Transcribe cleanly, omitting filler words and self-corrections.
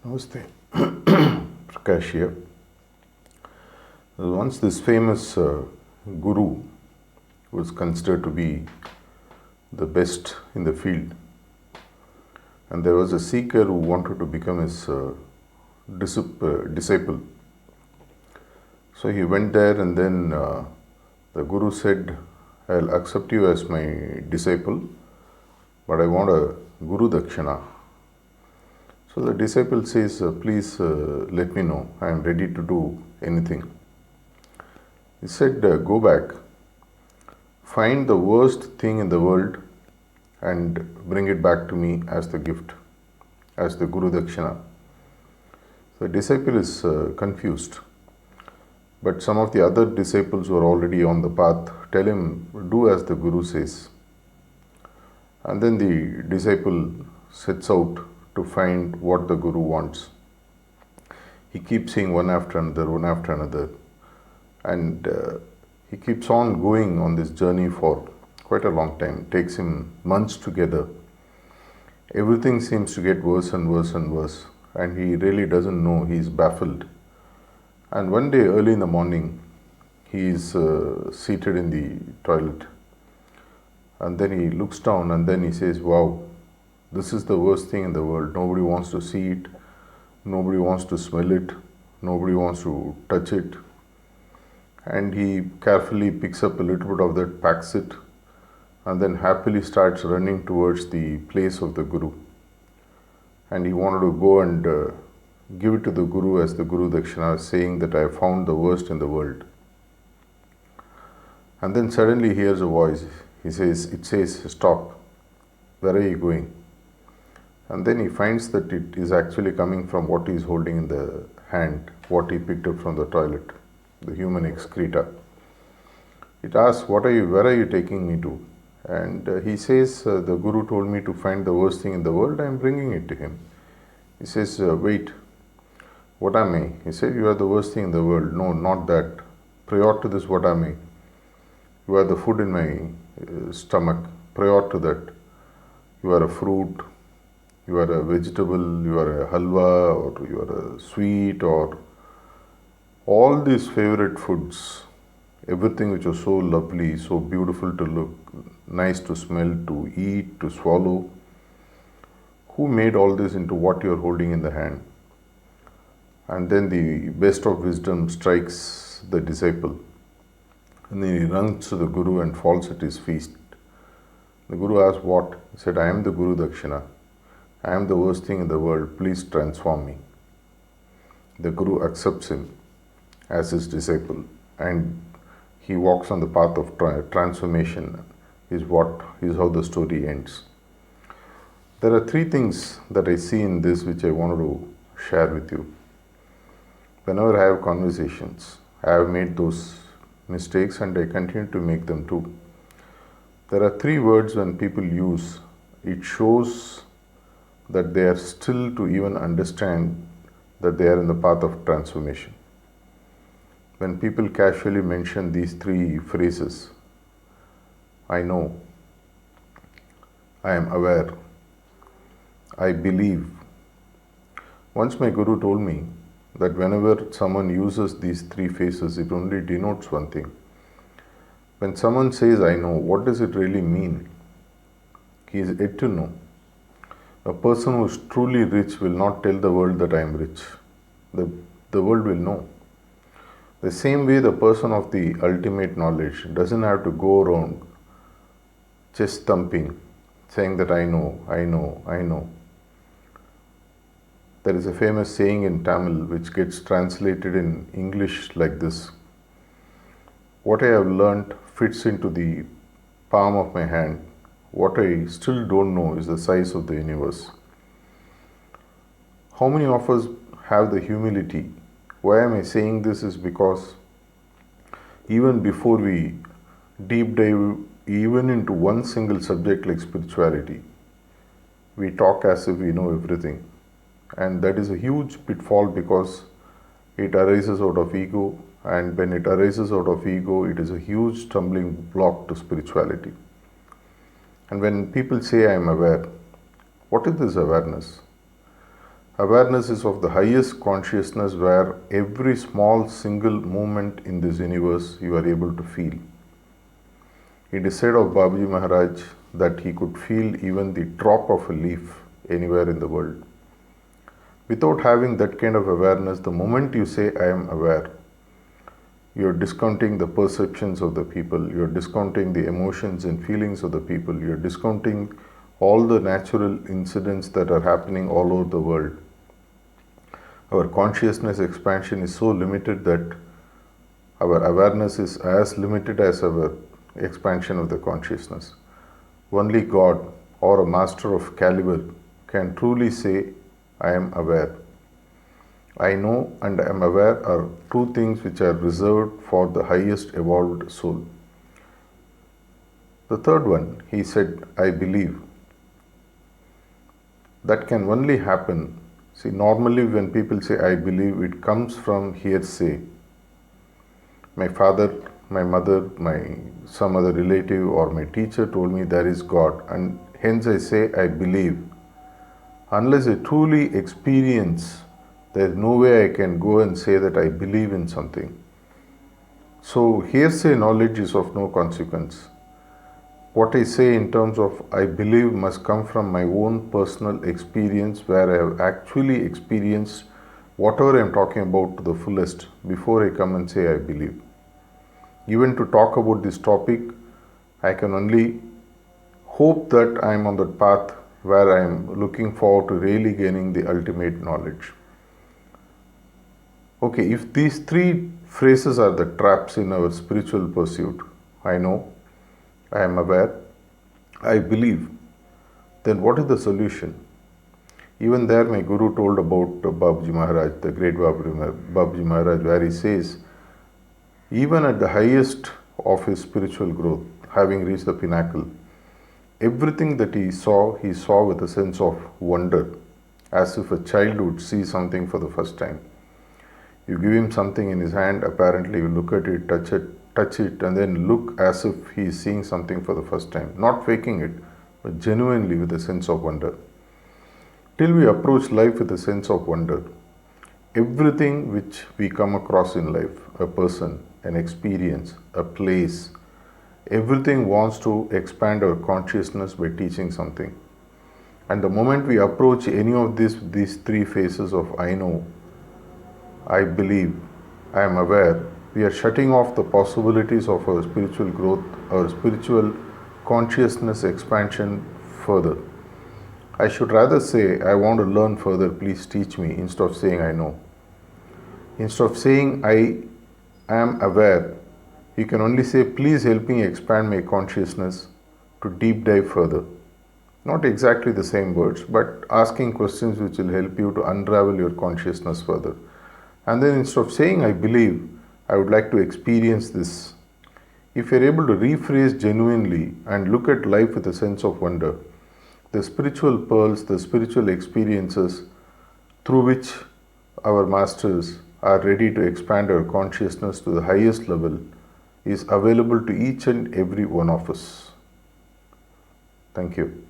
Namaste. Prakash here. Once this famous guru was considered to be the best in the field, and there was a seeker who wanted to become his disciple. So he went there, and then the guru said, "I'll accept you as my disciple, but I want a guru dakshina." So the disciple says, "Please let me know. I am ready to do anything." He said, "Go back, find the worst thing in the world and bring it back to me as the gift, as the Guru Dakshina." The disciple is confused, but some of the other disciples who are already on the path tell him, "Do as the Guru says." And then the disciple sets out to find what the Guru wants. He keeps saying one after another, and he keeps on going on this journey for quite a long time. It takes him months together. Everything seems to get worse and worse and worse, and he really doesn't know. He's baffled. And one day early in the morning, he is seated in the toilet, and then he looks down, and then he says, "Wow, this is the worst thing in the world. Nobody wants to see it. Nobody wants to smell it. Nobody wants to touch it." And he carefully picks up a little bit of that, packs it, and then happily starts running towards the place of the Guru. And he wanted to go and give it to the Guru as the Guru Dakshina, saying that I have found the worst in the world. And then suddenly he hears a voice. It says, "Stop. Where are you going?" And then he finds that it is actually coming from what he is holding in the hand, what he picked up from the toilet, the human excreta. It asks, "Where are you taking me to?" And he says, "The Guru told me to find the worst thing in the world. I am bringing it to him." He says, "Wait, what am I?" He said, "You are the worst thing in the world." "No, not that. Prior to this, what am I?" "You are the food in my stomach. Prior to that, you are a fruit, you are a vegetable, you are a halwa, or you are a sweet, or all these favorite foods, everything which was so lovely, so beautiful to look, nice to smell, to eat, to swallow. Who made all this into what you are holding in the hand?" And then the best of wisdom strikes the disciple, and then he runs to the Guru and falls at his feet. The Guru asks, "What?" He said, "I am the Guru Dakshina. I am the worst thing in the world. Please transform me." The Guru accepts him as his disciple, and he walks on the path of transformation. Is how the story ends. There are three things that I see in this which I wanted to share with you. Whenever I have conversations, I have made those mistakes, and I continue to make them too. There are three words when people use, it shows that they are still to even understand that they are in the path of transformation. When people casually mention these three phrases, I know, I am aware, I believe. Once my Guru told me that whenever someone uses these three phrases, it only denotes one thing. When someone says, "I know," what does it really mean? He is yet to know. A person who is truly rich will not tell the world that I am rich. The world will know. The same way, the person of the ultimate knowledge doesn't have to go around chest thumping, saying that I know, I know, I know. There is a famous saying in Tamil which gets translated in English like this: "What I have learnt fits into the palm of my hand. What I still don't know is the size of the universe." How many of us have the humility? Why am I saying this is because even before we deep dive even into one single subject like spirituality, we talk as if we know everything. And that is a huge pitfall, because it arises out of ego, and when it arises out of ego, it is a huge stumbling block to spirituality. And when people say I am aware, what is this awareness? Awareness is of the highest consciousness where every small single movement in this universe you are able to feel. It is said of Babaji Maharaj that he could feel even the drop of a leaf anywhere in the world. Without having that kind of awareness, the moment you say, I am aware, you are discounting the perceptions of the people, you are discounting the emotions and feelings of the people, you are discounting all the natural incidents that are happening all over the world. Our consciousness expansion is so limited that our awareness is as limited as our expansion of the consciousness. Only God or a master of caliber can truly say, I am aware. I know and I am aware are two things which are reserved for the highest evolved soul. The third one, he said, I believe. That can only happen. See, normally when people say, I believe, it comes from hearsay. My father, my mother, some other relative or my teacher told me there is God, and hence I say, I believe. Unless I truly experience, there is no way I can go and say that I believe in something. So hearsay knowledge is of no consequence. What I say in terms of I believe must come from my own personal experience, where I have actually experienced whatever I am talking about to the fullest before I come and say I believe. Even to talk about this topic, I can only hope that I am on the path where I am looking forward to really gaining the ultimate knowledge. Okay, if these three phrases are the traps in our spiritual pursuit, I know, I am aware, I believe, then what is the solution? Even there my Guru told about Babaji Maharaj, the great Babaji Maharaj, where he says, even at the highest of his spiritual growth, having reached the pinnacle, everything that he saw with a sense of wonder, as if a child would see something for the first time. You give him something in his hand, apparently you look at it, touch it, and then look as if he is seeing something for the first time. Not faking it, but genuinely with a sense of wonder. Till we approach life with a sense of wonder, everything which we come across in life, a person, an experience, a place, everything wants to expand our consciousness by teaching something. And the moment we approach any of these three phases of I know, I believe, I am aware, we are shutting off the possibilities of our spiritual growth, our spiritual consciousness expansion further. I should rather say, I want to learn further, please teach me, instead of saying I know. Instead of saying I am aware, you can only say, please help me expand my consciousness to deep dive further. Not exactly the same words, but asking questions which will help you to unravel your consciousness further. And then instead of saying I believe, I would like to experience this. If you're able to rephrase genuinely and look at life with a sense of wonder, the spiritual pearls, the spiritual experiences through which our masters are ready to expand our consciousness to the highest level is available to each and every one of us. Thank you.